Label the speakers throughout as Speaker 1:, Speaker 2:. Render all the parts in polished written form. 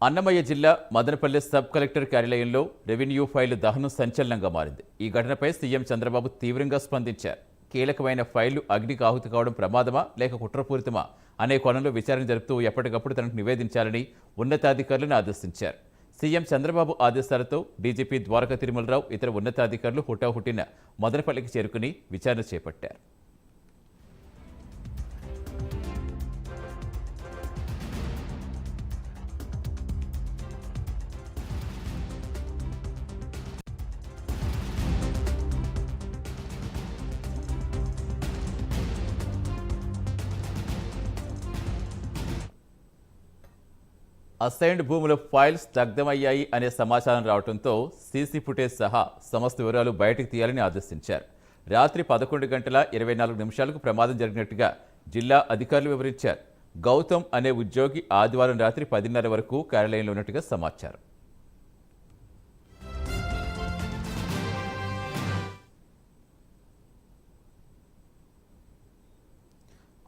Speaker 1: అన్నమయ్య జిల్లా Madanapalle sub collector కార్యాలయంలో revenue ఫైళ్లు దహనం సంచలనంగా మారింది. ఈ ఘటనపై సీఎం చంద్రబాబు తీవ్రంగా స్పందించారు. కీలకమైన ఫైళ్లు అగ్నికి ఆహుతి కావడం ప్రమాదమా లేక కుట్రపూరితమా అనే కోణంలో విచారణ జరుపుతూ ఎప్పటికప్పుడు తనకు నివేదించాలని ఉన్నతాధికారులను ఆదేశించారు. సీఎం చంద్రబాబు ఆదేశాలతో డీజీపీ ద్వారకా తిరుమలరావు ఇతర ఉన్నతాధికారులు హుటాహుటిన మదనపల్లికి చేరుకుని విచారణ చేపట్టారు. అసైన్డ్ భూముల ఫైల్స్ దగ్ధమయ్యాయి అనే సమాచారం రావడంతో సీసీ ఫుటేజ్ సహా సమస్త వివరాలు బయటకు తీయాలని ఆదేశించారు. రాత్రి 11:24 ప్రమాదం జరిగినట్టుగా జిల్లా అధికారులు వివరించారు. గౌతమ్ అనే ఉద్యోగి ఆదివారం రాత్రి 10:30 వరకు కార్యాలయంలో ఉన్నట్టుగా సమాచారం.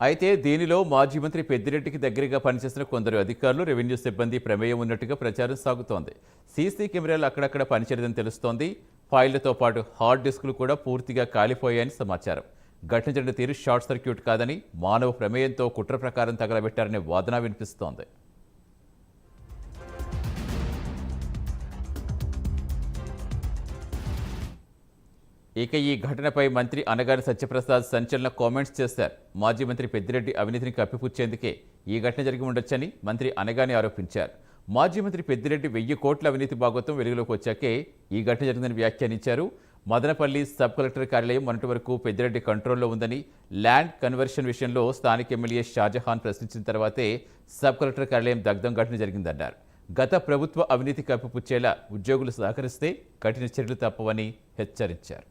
Speaker 1: అయితే దీనిలో మాజీ మంత్రి పెద్దిరెడ్డికి దగ్గరగా పనిచేసిన కొందరు అధికారులు, రెవెన్యూ సిబ్బంది ప్రమేయం ఉన్నట్టుగా ప్రచారం సాగుతోంది. సీసీ కెమెరాలు అక్కడక్కడ పనిచేయదని తెలుస్తోంది. ఫైళ్లతో పాటు హార్డ్ డిస్కులు కూడా పూర్తిగా కాలిపోయాయని సమాచారం. ఘటన జరిగిన తీరు షార్ట్ సర్క్యూట్ కాదని మానవ ప్రమేయంతో కుట్ర ప్రకారం తగలబెట్టారనే వాదన వినిపిస్తోంది. ఇక ఈ ఘటనపై మంత్రి అనగాని సత్యప్రసాద్ సంచలన కామెంట్స్ చేశారు. మాజీ మంత్రి పెద్దిరెడ్డి అవినీతిని కప్పిపుచ్చేందుకే ఈ ఘటన జరిగి ఉండొచ్చని మంత్రి అనగాని ఆరోపించారు. మాజీ మంత్రి పెద్దిరెడ్డి 1000 కోట్ల అవినీతి భాగోతం వెలుగులోకి వచ్చాకే ఈ ఘటన జరిగిందని వ్యాఖ్యానించారు. మదనపల్లి సబ్ కలెక్టర్ కార్యాలయం మొన్నటి వరకు పెద్దిరెడ్డి కంట్రోల్లో ఉందని, ల్యాండ్ కన్వర్షన్ విషయంలో స్థానిక ఎమ్మెల్యే షాజహాన్ ప్రశ్నించిన తర్వాతే సబ్ కలెక్టర్ కార్యాలయం దగ్ధం ఘటన జరిగిందన్నారు. గత ప్రభుత్వ అవినీతి కప్పిపుచ్చేలా ఉద్యోగులు సహకరిస్తే కఠిన చర్యలు తప్పవని హెచ్చరించారు.